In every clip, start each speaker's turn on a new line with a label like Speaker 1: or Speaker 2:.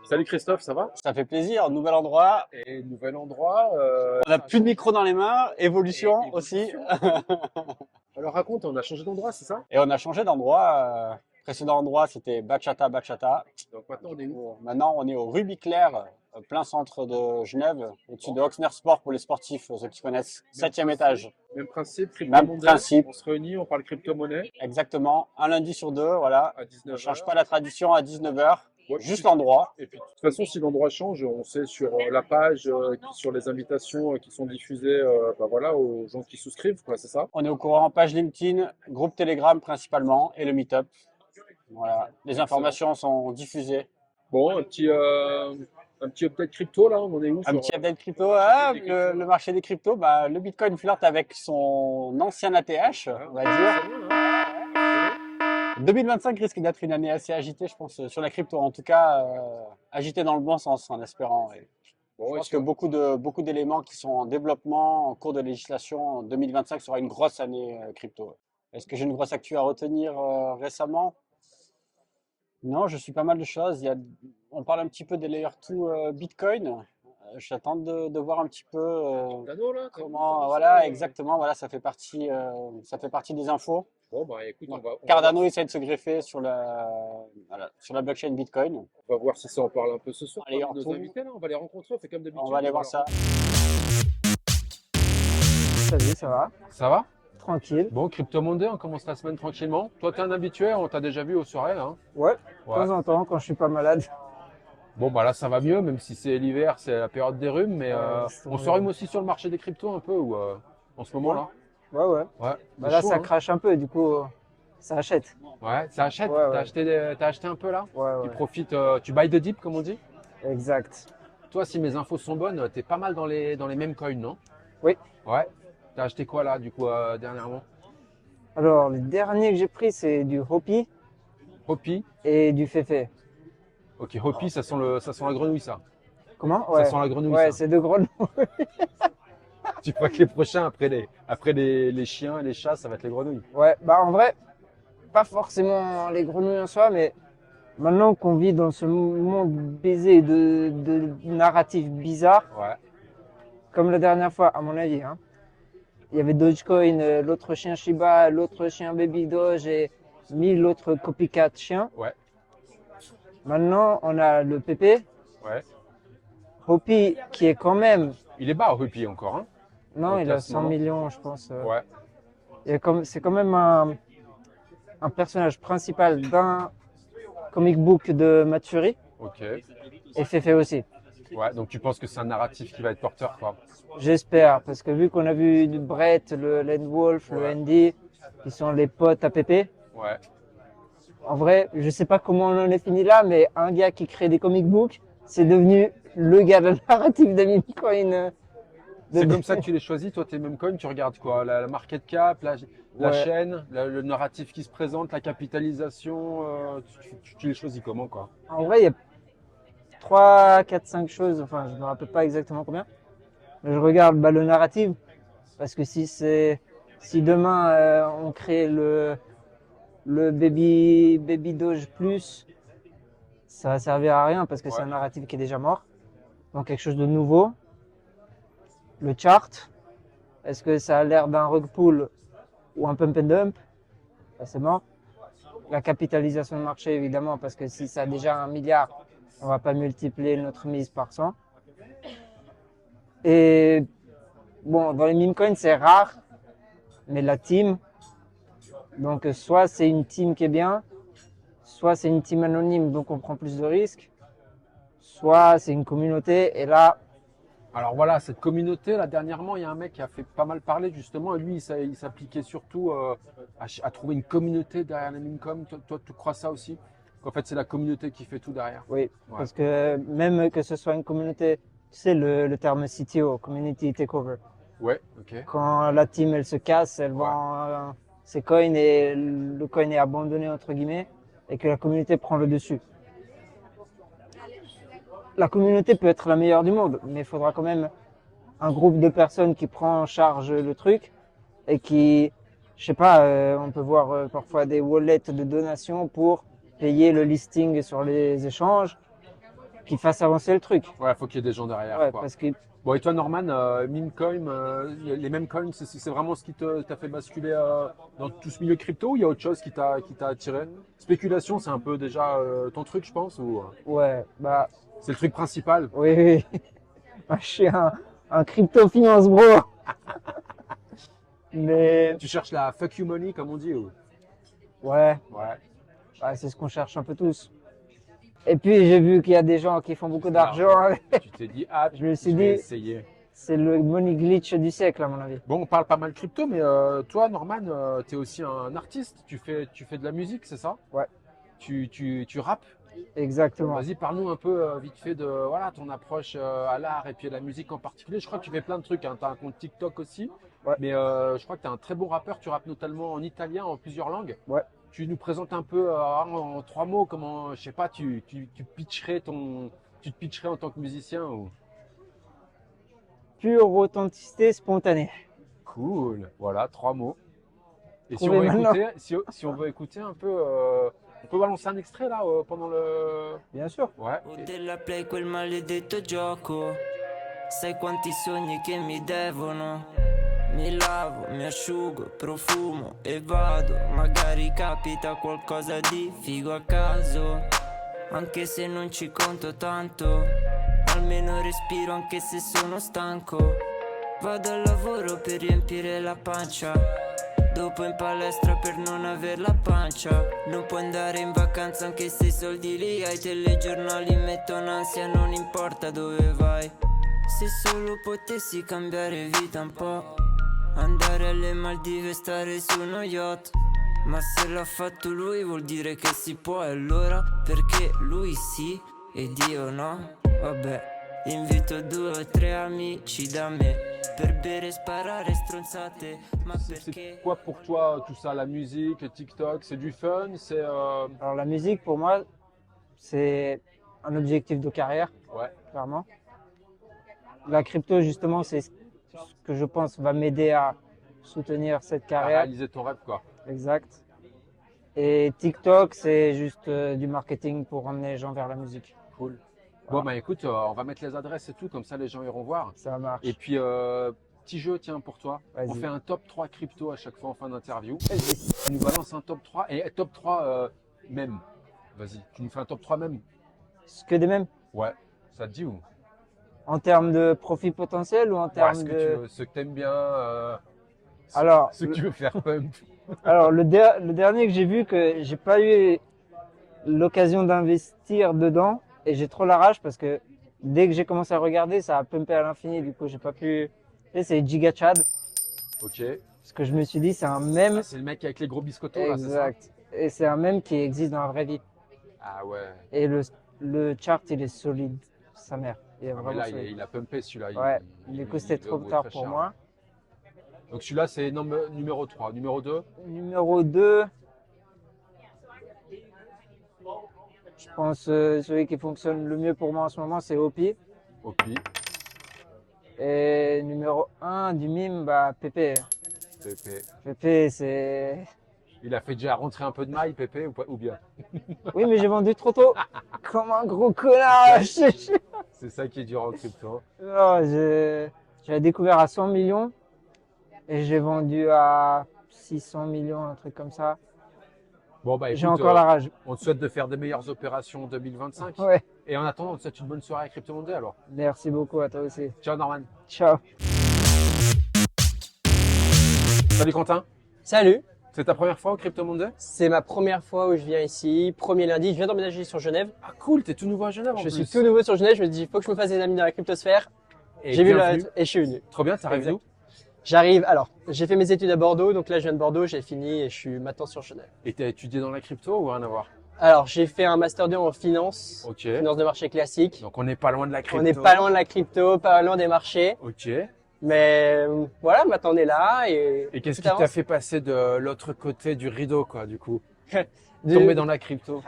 Speaker 1: Salut Christophe, ça va?
Speaker 2: Ça fait plaisir, nouvel endroit.
Speaker 1: Et nouvel endroit,
Speaker 2: On n'a plus de micro dans les mains,
Speaker 1: et
Speaker 2: évolution aussi.
Speaker 1: évolution. Alors raconte, on a changé d'endroit, c'est ça?
Speaker 2: Et on a changé d'endroit. Précédent endroit, c'était Bachata, Bachata.
Speaker 1: Donc maintenant on est où?
Speaker 2: Maintenant, on est au Ruby Claire, plein centre de Genève, au-dessus de Oxner Sport pour les sportifs, ceux qui connaissent. Septième étage.
Speaker 1: Même principe,
Speaker 2: Même
Speaker 1: crypto-monnaie.
Speaker 2: principe,
Speaker 1: On se réunit, on parle crypto-monnaie
Speaker 2: exactement. Un lundi sur deux, voilà.
Speaker 1: à
Speaker 2: On ne
Speaker 1: 19
Speaker 2: change
Speaker 1: heures.
Speaker 2: pas la tradition à 19 heures.
Speaker 1: Ouais,
Speaker 2: Juste l'endroit.
Speaker 1: et puis de toute façon, si l'endroit change, on sait sur la page, sur les invitations qui sont diffusées bah voilà, aux gens qui souscrivent, quoi, c'est ça?
Speaker 2: On est au courant, page LinkedIn, groupe Telegram principalement et le Meetup. Voilà. Les
Speaker 1: Excellent.
Speaker 2: informations sont diffusées.
Speaker 1: Bon, un petit update crypto là, on en est où
Speaker 2: Un
Speaker 1: sur
Speaker 2: petit update crypto.
Speaker 1: marché
Speaker 2: Ah,
Speaker 1: des
Speaker 2: le
Speaker 1: cryptos?
Speaker 2: marché des cryptos, bah, le Bitcoin flirte avec son ancien ATH,
Speaker 1: Ah,
Speaker 2: on
Speaker 1: on
Speaker 2: va
Speaker 1: commence
Speaker 2: dire.
Speaker 1: à loin, hein? Excellent.
Speaker 2: 2025 risque d'être une année assez agitée, je pense, sur la crypto. En tout cas, agitée dans le bon sens, en espérant. Et je
Speaker 1: Bon, et
Speaker 2: pense
Speaker 1: si
Speaker 2: que
Speaker 1: on-
Speaker 2: beaucoup d'éléments qui sont en développement, en cours de législation, en 2025 sera une grosse année crypto. Est-ce que j'ai une grosse actu à retenir récemment? Non, je suis pas mal de choses. On parle un petit peu des Layer 2 Bitcoin. J'attends de voir un petit peu
Speaker 1: Cardano là, t'as vu, ça
Speaker 2: comment,
Speaker 1: descend.
Speaker 2: voilà, exactement, voilà, ça fait partie des infos.
Speaker 1: Bon, bah écoute,
Speaker 2: Donc,
Speaker 1: on va voir,
Speaker 2: Cardano essaie de se greffer voilà, sur la blockchain Bitcoin.
Speaker 1: on va voir si ça en parle un peu ce soir
Speaker 2: Allez,
Speaker 1: parmi
Speaker 2: on
Speaker 1: nos
Speaker 2: retourne.
Speaker 1: invités là. On va les rencontrer, on fait comme
Speaker 2: On va
Speaker 1: d'habitude,
Speaker 2: aller
Speaker 1: on va
Speaker 2: voir
Speaker 1: leur
Speaker 2: ça.
Speaker 1: rencontrer.
Speaker 3: Salut, ça va?
Speaker 1: Ça va?
Speaker 3: Tranquille.
Speaker 1: Bon, Crypto Monday, on commence la semaine tranquillement. Toi, t'es un habitué, on t'a déjà vu aux soirées, hein?
Speaker 3: Ouais, de
Speaker 1: Ouais.
Speaker 3: temps en temps, quand je suis pas malade.
Speaker 1: Bon, bah là, ça va mieux, même si c'est l'hiver, c'est la période des rhumes, mais
Speaker 3: C'est
Speaker 1: on
Speaker 3: ton-
Speaker 1: s'enrhume aussi sur le marché des cryptos un peu, ou en ce
Speaker 3: Ouais,
Speaker 1: moment-là.
Speaker 3: ouais.
Speaker 1: Ouais,
Speaker 3: Bah
Speaker 1: c'est
Speaker 3: là,
Speaker 1: chaud,
Speaker 3: ça
Speaker 1: hein?
Speaker 3: crache un peu, du coup, ça achète.
Speaker 1: Ouais, ça achète?
Speaker 3: Ouais,
Speaker 1: T'as
Speaker 3: ouais,
Speaker 1: acheté, t'as acheté un peu là? Tu
Speaker 3: ouais.
Speaker 1: profites, tu buy the dip, comme on dit?
Speaker 3: Exact.
Speaker 1: Toi, si mes infos sont bonnes, t'es pas mal dans les mêmes coins, non?
Speaker 3: Oui.
Speaker 1: Ouais. T'as acheté quoi là, du coup, dernièrement?
Speaker 3: Alors, le dernier que j'ai pris, c'est du Hopi
Speaker 1: Hopi.
Speaker 3: et du Fefe.
Speaker 1: Ok, Hopi, ça sent la grenouille, ça.
Speaker 3: Comment?
Speaker 1: Ça
Speaker 3: Ouais.
Speaker 1: sent la grenouille,
Speaker 3: Ouais,
Speaker 1: ça.
Speaker 3: c'est de gros noms.
Speaker 1: Tu crois que les prochains, après les chiens et les chats, ça va être les grenouilles?
Speaker 3: Ouais, bah en vrai, pas forcément les grenouilles en soi, mais maintenant qu'on vit dans ce monde baisé de narratifs bizarres,
Speaker 1: Ouais.
Speaker 3: comme la dernière fois, à mon avis, hein. Il y avait Dogecoin, l'autre chien Shiba, l'autre chien Baby Doge et 1000 autres copycat chiens.
Speaker 1: Ouais.
Speaker 3: Maintenant, on a le PP,
Speaker 1: Ouais.
Speaker 3: Hopi, qui est quand même,
Speaker 1: Il est bas, Hopi, encore, hein? Dans
Speaker 3: non,
Speaker 1: le
Speaker 3: il a 100
Speaker 1: classement.
Speaker 3: millions, je pense.
Speaker 1: Ouais.
Speaker 3: C'est quand même un personnage principal d'un comic book de Matsuri
Speaker 1: Ok.
Speaker 3: et Fefe aussi.
Speaker 1: Ouais, donc tu penses que c'est un narratif qui va être porteur, quoi.
Speaker 3: J'espère, parce que vu qu'on a vu Brett, le Len Wolf, le
Speaker 1: Ouais.
Speaker 3: Andy, qui sont les potes à PP,
Speaker 1: Ouais.
Speaker 3: en vrai, je sais pas comment on en est fini là, mais un gars qui crée des comic books, c'est devenu le gars de narratif de Bitcoin.
Speaker 1: C'est comme ça que tu les choisis, toi, tes mêmes coins, tu regardes quoi? La market cap, la
Speaker 3: Ouais.
Speaker 1: chaîne, le narratif qui se présente, la capitalisation, tu les choisis comment, quoi?
Speaker 3: En vrai, il y a 3, 4, 5 choses, enfin, je me rappelle pas exactement combien. Mais je regarde le narratif, parce que si demain on crée le Baby Doge Plus, ça va servir à rien parce que c'est
Speaker 1: Ouais.
Speaker 3: un narratif qui est déjà mort. Donc quelque chose de nouveau. Le chart, est-ce que ça a l'air d'un rug pull ou un pump and dump? Ça, c'est mort. La capitalisation de marché, évidemment, parce que si ça a déjà 1 milliard, on va pas multiplier notre mise par 100. Et bon, dans les meme coins, c'est rare, mais la team, donc soit c'est une team qui est bien, soit c'est une team anonyme, donc on prend plus de risques, soit c'est une communauté, et là,
Speaker 1: Alors voilà, cette communauté, là, dernièrement, il y a un mec qui a fait pas mal parler, justement, et lui, il s'appliquait surtout à trouver une communauté derrière les Mincom. Toi, tu crois ça aussi? Qu'en fait, c'est la communauté qui fait tout derrière.
Speaker 3: oui,
Speaker 1: Ouais.
Speaker 3: parce que même que ce soit une communauté, tu sais le terme CTO, Community Takeover.
Speaker 1: Ouais, ok.
Speaker 3: Quand la team elle se casse, elle
Speaker 1: Ouais.
Speaker 3: vend ses coins et le coin est abandonné entre guillemets et que la communauté prend le dessus. La communauté peut être la meilleure du monde, mais il faudra quand même un groupe de personnes qui prend en charge le truc et qui, je sais pas, on peut voir parfois des wallets de donations pour payer le listing sur les échanges. qui fasse avancer le truc.
Speaker 1: Ouais, faut qu'il y ait des gens derrière,
Speaker 3: Ouais,
Speaker 1: quoi.
Speaker 3: parce que
Speaker 1: Bon, et toi, Norman, Memecoin, les mêmes coins, c'est vraiment ce qui t'a fait basculer dans tout ce milieu crypto ou il y a autre chose qui t'a attiré? Spéculation, c'est un peu déjà ton truc, je pense, ou
Speaker 3: ouais, bah
Speaker 1: c'est le truc principal?
Speaker 3: oui, oui. Moi, je suis un crypto finance bro. Mais
Speaker 1: Tu cherches la fuck you money, comme on dit, ou?
Speaker 3: ouais,
Speaker 1: Ouais.
Speaker 3: bah, c'est ce qu'on cherche un peu tous. Et puis j'ai vu qu'il y a des gens qui font beaucoup d'argent.
Speaker 1: Tu t'es dit, ah,
Speaker 3: Je me suis
Speaker 1: je vais
Speaker 3: dit-
Speaker 1: essayer.
Speaker 3: C'est le money glitch du siècle à mon avis.
Speaker 1: Bon, on parle pas mal crypto, mais toi, Norman, tu es aussi un artiste. Tu fais de la musique, c'est ça?
Speaker 3: Ouais.
Speaker 1: Tu rappes?
Speaker 3: Exactement.
Speaker 1: Vas-y, parle-nous un peu vite fait de voilà, ton approche à l'art et puis à la musique en particulier. Je crois que tu fais plein de trucs. Hein. Tu as un compte TikTok aussi.
Speaker 3: Ouais.
Speaker 1: Mais je crois que tu es un très bon rappeur. Tu rappes notamment en italien, en plusieurs langues.
Speaker 3: Ouais.
Speaker 1: Tu nous présentes un peu en trois mots comment, je sais pas, tu te pitcherais en tant que musicien ou...
Speaker 3: Pure authenticité spontanée.
Speaker 1: Cool. Voilà, trois mots. Et si on,
Speaker 3: Trouvez
Speaker 1: veut
Speaker 3: maintenant.
Speaker 1: écouter, si on veut écouter un peu, on peut balancer un extrait là pendant le...
Speaker 3: Bien sûr.
Speaker 1: Ouais.
Speaker 4: O della play quel maledetto gioco. Sai quanti sogni che mi devono. Mi lavo, mi asciugo, profumo e vado. Magari capita qualcosa di figo a caso. Anche se non ci conto tanto. Almeno respiro anche se sono stanco. Vado al lavoro per riempire la pancia. Dopo in palestra per non aver la pancia. Non puoi andare in vacanza anche se i soldi li hai. Telegiornali mettono ansia, non importa dove vai. Se solo potessi cambiare vita un po'. Andare alle Maldive e stare su uno yacht. Ma se l'ha fatto lui vuol dire che si può. E allora perché lui sì ed io no? Vabbè, invito 2 o 3 amici da me. Per bere e sparare stronzate. Ma
Speaker 1: C'est
Speaker 4: perché?
Speaker 1: quoi pour toi tout ça, la musique, le TikTok, c'est du fun, c'est
Speaker 3: Alors la musique pour moi, c'est un objectif de carrière,
Speaker 1: ouais,
Speaker 3: clairement. La crypto justement, c'est ce que je pense va m'aider à soutenir cette
Speaker 1: à
Speaker 3: carrière.
Speaker 1: réaliser ton rêve quoi.
Speaker 3: Exact. Et TikTok, c'est juste du marketing pour emmener les gens vers la musique.
Speaker 1: Cool. Bon bah écoute, on va mettre les adresses et tout, comme ça les gens iront voir.
Speaker 3: Ça marche.
Speaker 1: Et puis petit jeu tiens pour toi.
Speaker 3: Vas-y.
Speaker 1: On fait un top 3 crypto à chaque fois en fin d'interview. Tu nous balances un top 3 et top 3 même. Vas-y, tu nous fais un top 3 même.
Speaker 3: Ce que des mêmes.
Speaker 1: Ouais, ça te dit ou?
Speaker 3: En termes de profit potentiel ou en
Speaker 1: Ouais,
Speaker 3: termes
Speaker 1: ce que
Speaker 3: de...
Speaker 1: tu veux, ceux que t'aimes bien,
Speaker 3: Alors,
Speaker 1: ceux que tu veux faire pump.
Speaker 3: Alors le dernier que j'ai vu que j'ai pas eu l'occasion d'investir dedans et j'ai trop la rage parce que dès que j'ai commencé à regarder, ça a pumpé à l'infini. Du coup, j'ai pas pu. Et c'est Giga Chad
Speaker 1: Ok.
Speaker 3: parce que je me suis dit c'est un mème
Speaker 1: Ah, c'est le mec avec les gros biscottos là, c'est ça?
Speaker 3: exact et c'est un mème qui existe dans la vraie vie.
Speaker 1: Ah ouais.
Speaker 3: Et le chart il est solide, sa mère. Il est
Speaker 1: Ah, mais
Speaker 3: vraiment
Speaker 1: là,
Speaker 3: solide.
Speaker 1: il a pumpé celui-là.
Speaker 3: Ouais. Du coup, c'était
Speaker 1: il
Speaker 3: trop
Speaker 1: vaut
Speaker 3: tard
Speaker 1: très
Speaker 3: pour
Speaker 1: cher.
Speaker 3: moi.
Speaker 1: Donc celui-là, c'est numéro 3. Numéro 2,
Speaker 3: Numéro 2, je pense celui qui fonctionne le mieux pour moi en ce moment, c'est Opi.
Speaker 1: Opi,
Speaker 3: Et numéro 1 du mime, bah Pépé.
Speaker 1: Pépé.
Speaker 3: Pépé, c'est...
Speaker 1: Il a fait déjà rentrer un peu de maille, Pépé, ou bien?
Speaker 3: Oui, mais j'ai vendu trop tôt. Comme un gros connard.
Speaker 1: C'est ça qui est dur en crypto.
Speaker 3: Non, j'ai découvert à 100 millions et j'ai vendu à 600 millions, un truc comme ça.
Speaker 1: Bon, bah écoute,
Speaker 3: J'ai encore la rage.
Speaker 1: on te souhaite de faire des meilleures opérations en 2025.
Speaker 3: Ouais.
Speaker 1: Et en attendant, on te souhaite une bonne soirée à Crypto Monday alors.
Speaker 3: Merci beaucoup à toi aussi.
Speaker 1: Ciao Norman.
Speaker 3: Ciao.
Speaker 1: Salut Quentin.
Speaker 5: Salut,
Speaker 1: C'est ta première fois au Crypto Monday?
Speaker 5: c'est ma première fois où je viens ici, premier lundi, je viens d'emménager sur Genève.
Speaker 1: Ah cool, t'es tout nouveau à Genève en
Speaker 5: Je
Speaker 1: plus.
Speaker 5: suis tout nouveau sur Genève, je me dis il faut que je me fasse des amis dans la cryptosphère.
Speaker 1: Et
Speaker 5: J'ai vu
Speaker 1: bienvenue.
Speaker 5: et je suis venu.
Speaker 1: Trop bien, t'arrives
Speaker 5: Exact.
Speaker 1: d'où?
Speaker 5: J'arrive, alors j'ai fait mes études à Bordeaux, donc là je viens de Bordeaux, j'ai fini et je suis maintenant sur Genève.
Speaker 1: Et t'as étudié dans la crypto ou rien à voir?
Speaker 5: Alors j'ai fait un master 2 en finance,
Speaker 1: Ok.
Speaker 5: finance de marché classique.
Speaker 1: Donc on n'est pas loin de la crypto.
Speaker 5: On n'est pas loin de la crypto, pas loin des marchés,
Speaker 1: Ok.
Speaker 5: mais voilà, maintenant on est là
Speaker 1: Et qu'est-ce
Speaker 5: tout
Speaker 1: qui t'a
Speaker 5: avance.
Speaker 1: fait passer de l'autre côté du rideau, quoi, du coup?
Speaker 5: Du-
Speaker 1: Tomber dans la crypto.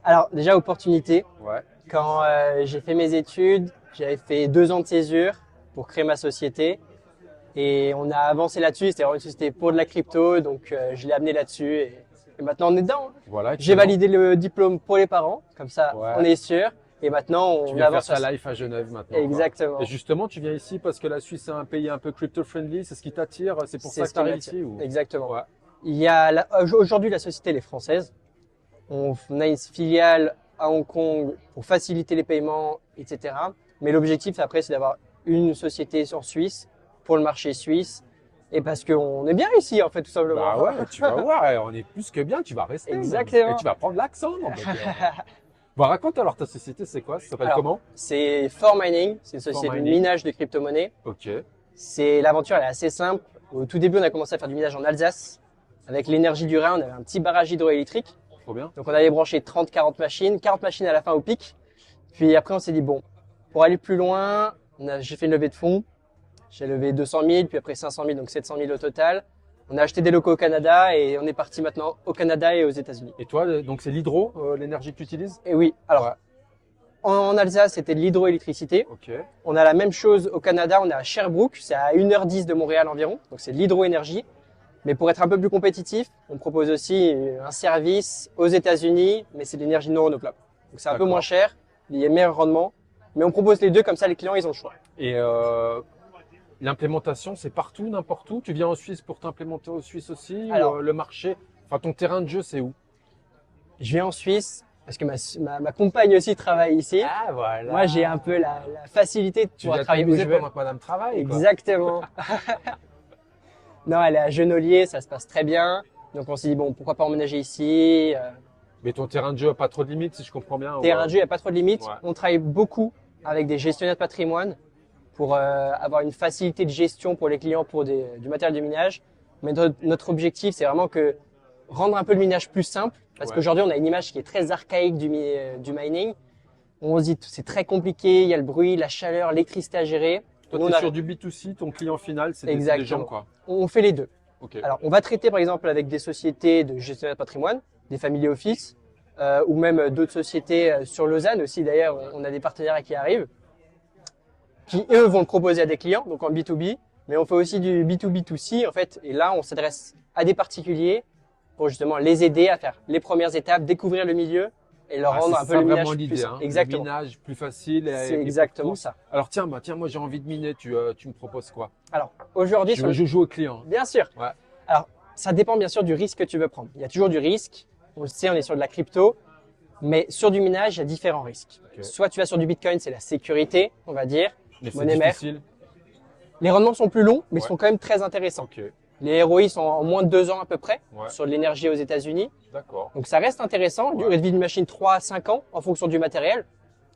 Speaker 5: Alors déjà opportunité,
Speaker 1: Ouais.
Speaker 5: quand j'ai fait mes études, j'avais fait 2 ans de césure pour créer ma société. Et on a avancé là-dessus, c'était vraiment une société pour de la crypto, donc je l'ai amené là-dessus et maintenant on est dedans. Hein.
Speaker 1: Voilà.
Speaker 5: J'ai
Speaker 1: excellent.
Speaker 5: validé le diplôme pour les parents, comme ça
Speaker 1: Ouais.
Speaker 5: on est sûr. Et maintenant,
Speaker 1: Tu
Speaker 5: on
Speaker 1: viens faire
Speaker 5: avance.
Speaker 1: ta life à Genève maintenant. quoi.
Speaker 5: Exactement.
Speaker 1: Et justement, tu viens ici parce que la Suisse est un pays un peu crypto-friendly, c'est ce qui t'attire, c'est pour
Speaker 5: C'est
Speaker 1: ça
Speaker 5: ce
Speaker 1: que tu arrives
Speaker 5: qui m'attire.
Speaker 1: ici ou...
Speaker 5: Exactement.
Speaker 1: Ouais.
Speaker 5: Il y a aujourd'hui la société elle est française. On a une filiale à Hong Kong pour faciliter les paiements, etc. Mais l'objectif après c'est d'avoir une société en Suisse pour le marché suisse et parce qu'on est bien ici en fait tout simplement.
Speaker 1: Bah ouais, tu vas voir, on est plus que bien, tu vas rester.
Speaker 5: Exactement.
Speaker 1: Et tu vas prendre l'accent. Donc, bon, raconte alors ta société, c'est quoi? Ça s'appelle
Speaker 5: Alors,
Speaker 1: comment?
Speaker 5: C'est For Mining, c'est une société de
Speaker 1: Mining.
Speaker 5: minage de crypto-monnaies.
Speaker 1: Ok.
Speaker 5: L'aventure elle est assez simple. Au tout début on a commencé à faire du minage en Alsace. Avec l'énergie du Rhin, on avait un petit barrage hydroélectrique.
Speaker 1: Trop bien.
Speaker 5: Donc on avait branché 40 machines à la fin au pic. Puis après on s'est dit bon, pour aller plus loin, j'ai fait une levée de fonds. J'ai levé 200 000, puis après 500 000, donc 700 000 au total. On a acheté des locaux au Canada et on est parti maintenant au Canada et aux États-Unis.
Speaker 1: Et toi, donc c'est l'hydro, l'énergie que tu utilises?
Speaker 5: Et oui, alors
Speaker 1: Ouais.
Speaker 5: en Alsace c'était de l'hydroélectricité.
Speaker 1: Ok.
Speaker 5: On a la même chose au Canada, on est à Sherbrooke, c'est à 1h10 de Montréal environ, donc c'est de l'hydroénergie. Mais pour être un peu plus compétitif, on propose aussi un service aux États-Unis, mais c'est de l'énergie non renouvelable. Donc c'est un peu
Speaker 1: D'accord.
Speaker 5: moins cher, il y a meilleur rendement, mais on propose les deux comme ça les clients ils ont le choix.
Speaker 1: Et l'implémentation, c'est partout, n'importe où. Tu viens en Suisse pour t'implémenter en Suisse aussi.
Speaker 5: Alors-
Speaker 1: ou, le marché, enfin ton terrain de jeu, c'est où?
Speaker 5: Je viens en Suisse parce que ma compagne aussi travaille ici.
Speaker 1: Ah voilà.
Speaker 5: Moi j'ai un peu la facilité de
Speaker 1: Tu
Speaker 5: pouvoir
Speaker 1: viens
Speaker 5: travailler où
Speaker 1: t'amuser
Speaker 5: je veux.
Speaker 1: pendant que madame travaille. quoi.
Speaker 5: Exactement. Non, elle est à Genolier, ça se passe très bien. Donc on s'est dit bon, pourquoi pas emménager ici.
Speaker 1: Mais ton terrain de jeu a pas trop de limites, si je comprends bien.
Speaker 5: Terrain de jeu, il n'y a pas trop de limites.
Speaker 1: Ouais.
Speaker 5: On travaille beaucoup avec des gestionnaires de patrimoine pour avoir une facilité de gestion pour les clients pour du matériel de minage. Mais notre objectif, c'est vraiment que rendre un peu le minage plus simple. Parce
Speaker 1: Ouais.
Speaker 5: qu'aujourd'hui, on a une image qui est très archaïque du mining. On se dit c'est très compliqué, il y a le bruit, la chaleur, l'électricité à gérer.
Speaker 1: Toi,
Speaker 5: Nous,
Speaker 1: tu
Speaker 5: on
Speaker 1: es
Speaker 5: a-
Speaker 1: sur du B2C, ton client final, c'est des
Speaker 5: Exactement.
Speaker 1: gens, quoi.
Speaker 5: On fait les deux.
Speaker 1: Ok.
Speaker 5: Alors, on va traiter par exemple avec des sociétés de gestionnaire de patrimoine, des family office, ou même d'autres sociétés sur Lausanne aussi. D'ailleurs, on a des partenaires qui arrivent, qui eux vont le proposer à des clients, donc en B2B. Mais on fait aussi du B2B2C en fait. Et là, on s'adresse à des particuliers pour justement les aider à faire les premières étapes, découvrir le milieu et leur rendre un
Speaker 1: c'est
Speaker 5: peu
Speaker 1: ça
Speaker 5: le minage
Speaker 1: vraiment
Speaker 5: plus
Speaker 1: l'idée,
Speaker 5: simple.
Speaker 1: hein.
Speaker 5: Exactement.
Speaker 1: Le minage plus facile.
Speaker 5: C'est
Speaker 1: et
Speaker 5: exactement
Speaker 1: pour tous.
Speaker 5: ça.
Speaker 1: Alors tiens, moi j'ai envie de miner. Tu me proposes quoi?
Speaker 5: Alors aujourd'hui,
Speaker 1: Je joue au client.
Speaker 5: bien sûr.
Speaker 1: Ouais.
Speaker 5: Alors, ça dépend bien sûr du risque que tu veux prendre. Il y a toujours du risque. On le sait, on est sur de la crypto. Mais sur du minage, il y a différents risques.
Speaker 1: Ok.
Speaker 5: Soit tu vas sur du Bitcoin, c'est la sécurité, on va dire.
Speaker 1: Mais c'est
Speaker 5: Monnaie mère.
Speaker 1: difficile.
Speaker 5: Les rendements sont plus longs, mais
Speaker 1: Ouais.
Speaker 5: sont quand même très intéressants.
Speaker 1: Ok.
Speaker 5: Les ROI sont en moins de 2 ans à peu près
Speaker 1: Ouais.
Speaker 5: sur de l'énergie aux États-Unis.
Speaker 1: D'accord.
Speaker 5: Donc ça reste intéressant.
Speaker 1: Ouais.
Speaker 5: Durée de vie d'une machine 3 à 5 ans en fonction du matériel.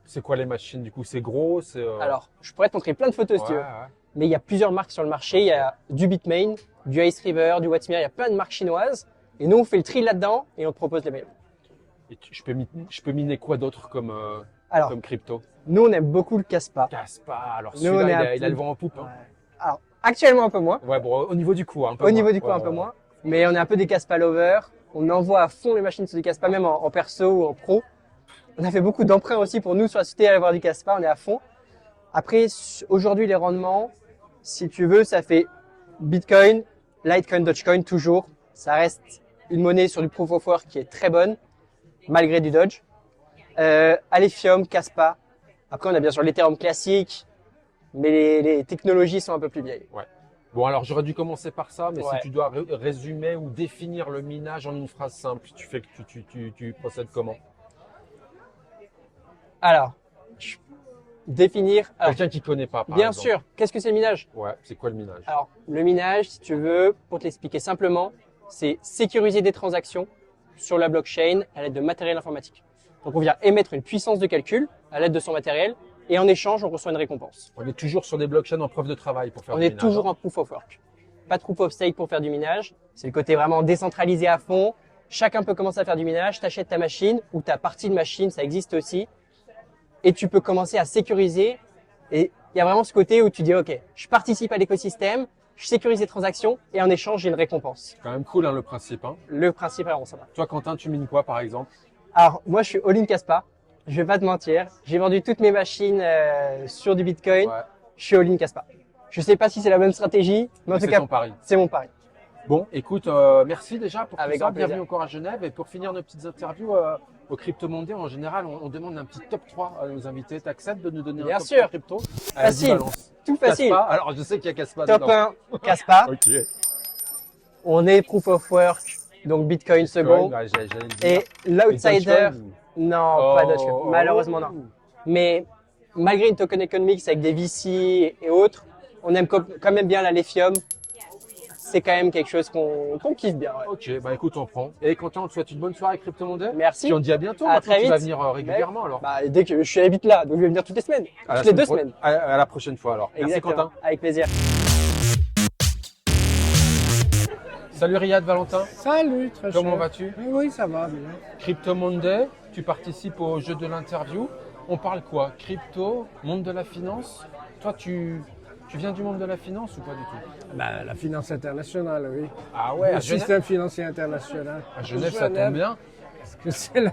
Speaker 1: C'est quoi les machines du coup? C'est gros, c'est.
Speaker 5: Alors, je pourrais te montrer plein de photos si tu veux.
Speaker 1: ouais.
Speaker 5: Mais il y a plusieurs marques sur le marché. Il y a du Bitmain, du Ice River, du Whatsmere. Il y a plein de marques chinoises. Et nous, on fait le tri là-dedans et on te propose les meilleurs.
Speaker 1: Et je peux miner quoi d'autre comme
Speaker 5: Alors,
Speaker 1: comme crypto?
Speaker 5: nous, on aime beaucoup le Caspa.
Speaker 1: Caspa. Alors
Speaker 5: Nous,
Speaker 1: celui-là,
Speaker 5: on est un
Speaker 1: il a
Speaker 5: peu-
Speaker 1: le vent en poupe. Hein.
Speaker 5: Alors, actuellement un peu moins.
Speaker 1: Ouais, bon, au niveau du coût, un peu
Speaker 5: Au
Speaker 1: moins.
Speaker 5: niveau du coût,
Speaker 1: Ouais,
Speaker 5: un peu
Speaker 1: ouais.
Speaker 5: moins. Mais on est un peu des Caspa lovers. On envoie à fond les machines sur du Caspa, même en perso ou en pro. On a fait beaucoup d'emprunts aussi pour nous sur la société à avoir du Caspa. On est à fond. Après, aujourd'hui, les rendements, si tu veux, ça fait Bitcoin, Litecoin, Dogecoin, toujours. Ça reste une monnaie sur du Proof of Work qui est très bonne, malgré du Doge. Alephium, Caspa. Après, on a bien sûr l'Ethereum classique, mais les technologies sont un peu plus vieilles.
Speaker 1: Bon, alors j'aurais dû commencer par ça, mais
Speaker 5: Ouais.
Speaker 1: si tu dois résumer ou définir le minage en une phrase simple, tu procèdes comment?
Speaker 5: Alors, définir. Alors,
Speaker 1: Quelqu'un qui connaît pas, par
Speaker 5: bien
Speaker 1: exemple.
Speaker 5: sûr, qu'est-ce que c'est le minage?
Speaker 1: Ouais, c'est quoi le minage?
Speaker 5: Alors, le minage, si tu veux, pour te l'expliquer simplement, c'est sécuriser des transactions sur la blockchain à l'aide de matériel informatique. Donc, on vient émettre une puissance de calcul à l'aide de son matériel et en échange, on reçoit une récompense.
Speaker 1: On est toujours sur des blockchains en preuve de travail pour faire
Speaker 5: On
Speaker 1: du
Speaker 5: est
Speaker 1: minage,
Speaker 5: toujours
Speaker 1: hein.
Speaker 5: en proof of work. Pas de proof of stake pour faire du minage. C'est le côté vraiment décentralisé à fond. Chacun peut commencer à faire du minage. T'achètes ta machine ou ta partie de machine, ça existe aussi. Et tu peux commencer à sécuriser. Et il y a vraiment ce côté où tu dis, OK, je participe à l'écosystème, je sécurise les transactions et en échange, j'ai une récompense.
Speaker 1: C'est quand même cool, hein, le principe. Hein.
Speaker 5: Le principe est vraiment ça.
Speaker 1: Toi, Quentin, tu mines quoi, par exemple?
Speaker 5: Alors, moi, je suis all-in Caspa. Je vais pas te mentir. J'ai vendu toutes mes machines sur du Bitcoin.
Speaker 1: Ouais.
Speaker 5: Je suis all-in Caspa. Je sais pas si c'est la bonne stratégie, mais en
Speaker 1: Mais
Speaker 5: tout
Speaker 1: c'est
Speaker 5: cas,
Speaker 1: ton pari.
Speaker 5: c'est mon pari.
Speaker 1: Bon, écoute, merci déjà pour
Speaker 5: Avec
Speaker 1: tout ça.
Speaker 5: grand plaisir.
Speaker 1: Bienvenue encore à Genève. Et pour finir nos petites interviews, Au Crypto Monday, en général, on demande un petit top 3 à nos invités. Tu acceptes de nous donner
Speaker 5: Bien
Speaker 1: un top
Speaker 5: sûr.
Speaker 1: 3 crypto? Allez,
Speaker 5: Facile.
Speaker 1: balance.
Speaker 5: Tout facile.
Speaker 1: Caspa. Alors, je sais qu'il y a Caspa
Speaker 5: Top
Speaker 1: dedans.
Speaker 5: 1, Caspa.
Speaker 1: Ok.
Speaker 5: On est Proof of Work, donc Bitcoin second.
Speaker 1: Ouais, j'allais le dire.
Speaker 5: Et l'outsider,
Speaker 1: Dogecoin.
Speaker 5: non, pas
Speaker 1: Oh,
Speaker 5: Dogecoin. Malheureusement, non. Mais malgré une token economics avec des VC et autres, on aime quand même bien la Lithium. C'est quand même quelque chose qu'on kiffe bien. Ouais.
Speaker 1: Ok, bah écoute, on prend. Et Quentin, on te souhaite une bonne soirée Crypto Monday.
Speaker 5: Merci.
Speaker 1: Puis on te dit à bientôt.
Speaker 5: À
Speaker 1: Maintenant,
Speaker 5: très
Speaker 1: tu vas
Speaker 5: vite.
Speaker 1: venir régulièrement alors.
Speaker 5: Bah, dès que je suis habite là, donc je vais venir toutes les semaines.
Speaker 1: À la
Speaker 5: Toutes les 2
Speaker 1: semaine
Speaker 5: semaines.
Speaker 1: À la prochaine fois alors. Merci
Speaker 5: Exactement.
Speaker 1: Quentin.
Speaker 5: Avec plaisir.
Speaker 1: Salut Riyad Valentin.
Speaker 6: Salut, très
Speaker 1: Comment
Speaker 6: cher.
Speaker 1: vas-tu?
Speaker 6: Oui, ça va bien.
Speaker 1: Crypto Monday, tu participes au jeu de l'interview. On parle quoi? Crypto, monde de la finance? Toi, tu viens du monde de la finance ou pas du tout?
Speaker 6: Bah, la finance internationale, oui.
Speaker 1: Ah ouais,
Speaker 6: Le
Speaker 1: à Genève,
Speaker 6: système financier international.
Speaker 1: à Genève, ça tombe bien.
Speaker 6: Parce que c'est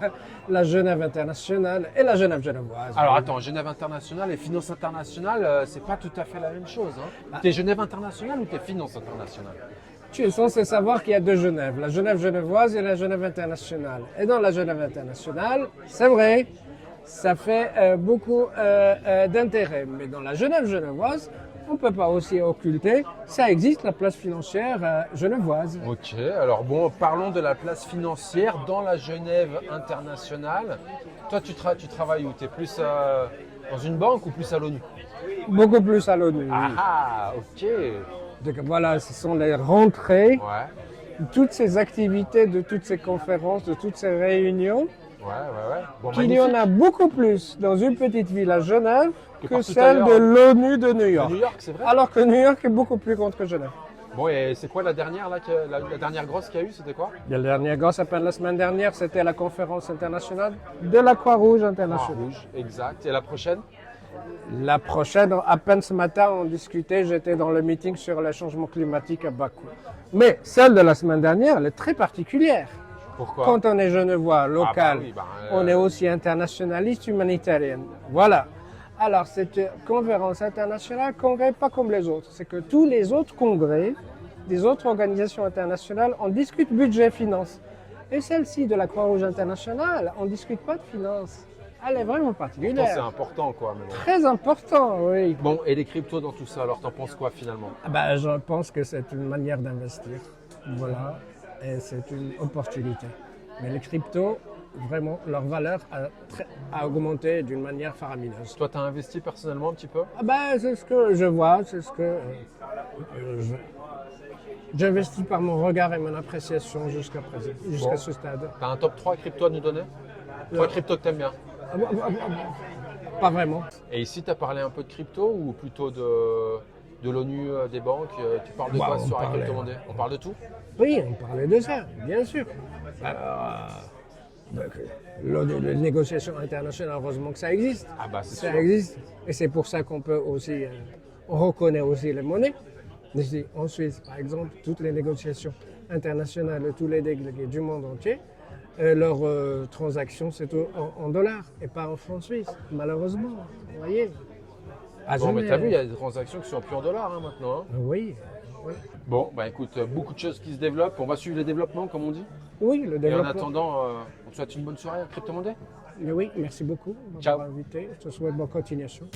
Speaker 6: la Genève internationale et la Genève genevoise.
Speaker 1: Alors attends, Genève internationale et finance internationale, c'est pas tout à fait la même chose. Hein. T'es Genève internationale ou t'es finance internationale?
Speaker 6: Tu es censé savoir qu'il y a deux Genèves, la Genève genevoise et la Genève internationale. Et dans la Genève internationale, c'est vrai, ça fait beaucoup d'intérêt. Mais dans la Genève genevoise, on ne peut pas aussi occulter, ça existe la place financière genevoise.
Speaker 1: Ok, alors bon, parlons de la place financière dans la Genève internationale. Toi, tu travailles où? T'es plus dans une banque ou plus à l'ONU?
Speaker 6: Beaucoup plus à l'ONU.
Speaker 1: Ah, ok.
Speaker 6: Donc voilà, ce sont les rentrées,
Speaker 1: Ouais,
Speaker 6: toutes ces activités, de toutes ces conférences, de toutes ces réunions.
Speaker 1: ouais. Bon,
Speaker 6: Qu'il y en
Speaker 1: magnifique.
Speaker 6: a beaucoup plus dans une petite ville à Genève
Speaker 1: Que
Speaker 6: que
Speaker 1: partout
Speaker 6: celle
Speaker 1: ailleurs.
Speaker 6: de l'ONU de New
Speaker 1: À
Speaker 6: York.
Speaker 1: New York, c'est vrai?
Speaker 6: Alors que New York est beaucoup plus grande que Genève.
Speaker 1: Bon, et c'est quoi la dernière là, la dernière grosse qu'il y a eu? C'était quoi?
Speaker 6: La dernière grosse appel la semaine dernière, c'était la conférence internationale de la Croix-Rouge internationale.
Speaker 1: Rouge, exact. Et la prochaine?
Speaker 6: La prochaine, à peine ce matin, on discutait, j'étais dans le meeting sur le changement climatique à Bakou. Mais celle de la semaine dernière, elle est très particulière.
Speaker 1: Pourquoi?
Speaker 6: Quand on est genevois, local,
Speaker 1: oui,
Speaker 6: on est aussi internationaliste, humanitarienne. Voilà. Alors, cette conférence internationale, congrès pas comme les autres. C'est que tous les autres congrès, des autres organisations internationales, on discute budget, finance. Et celle-ci de la Croix-Rouge internationale, on ne discute pas de finance. Elle est vraiment
Speaker 1: Pourtant, c'est
Speaker 6: particulière.
Speaker 1: important quoi. Mais bon.
Speaker 6: Très important, oui.
Speaker 1: Bon, et les cryptos dans tout ça, alors t'en penses quoi finalement?
Speaker 6: Ah ben, je pense que c'est une manière d'investir. Voilà. Et c'est une opportunité. Mais les cryptos, vraiment, leur valeur a augmenté d'une manière faramineuse.
Speaker 1: Toi, t'as investi personnellement un petit peu?
Speaker 6: Ah ben, c'est ce que je vois, c'est ce que j'investis par mon regard et mon appréciation jusqu'à présent, jusqu'à
Speaker 1: Bon.
Speaker 6: ce stade.
Speaker 1: T'as un top 3 crypto à nous donner? 3 cryptos que t'aimes bien.
Speaker 6: Pas vraiment.
Speaker 1: Et ici, t'as parlé un peu de crypto ou plutôt de l'ONU, des banques? Tu parles de
Speaker 6: Bah,
Speaker 1: quoi
Speaker 6: on
Speaker 1: sur la
Speaker 6: parlait-
Speaker 1: crypto monnaie? On parle de tout?
Speaker 6: Oui, on parlait de ça, bien sûr. Donc, les négociations internationales, heureusement que ça existe.
Speaker 1: Ah bah c'est
Speaker 6: Ça
Speaker 1: sûr.
Speaker 6: existe. Et c'est pour ça qu'on peut aussi, on reconnaît aussi les monnaies. Ici, en Suisse, par exemple, toutes les négociations internationales de tous les délégués du monde entier, leurs transactions, c'est en dollars et pas en francs suisses, malheureusement. Vous voyez. À
Speaker 1: Bon, mais
Speaker 6: Genève.
Speaker 1: t'as vu, il y a des transactions qui sont plus en dollars hein, maintenant. hein.
Speaker 6: Oui.
Speaker 1: Bon, bah écoute, beaucoup de choses qui se développent. On va suivre les développements, comme on dit.
Speaker 6: Oui, le
Speaker 1: Et en
Speaker 6: développement.
Speaker 1: attendant, on te souhaite une bonne soirée à Crypto Monday.
Speaker 6: Mais oui, merci beaucoup de
Speaker 1: Ciao.
Speaker 6: m'avoir invité. Je te souhaite bonne continuation.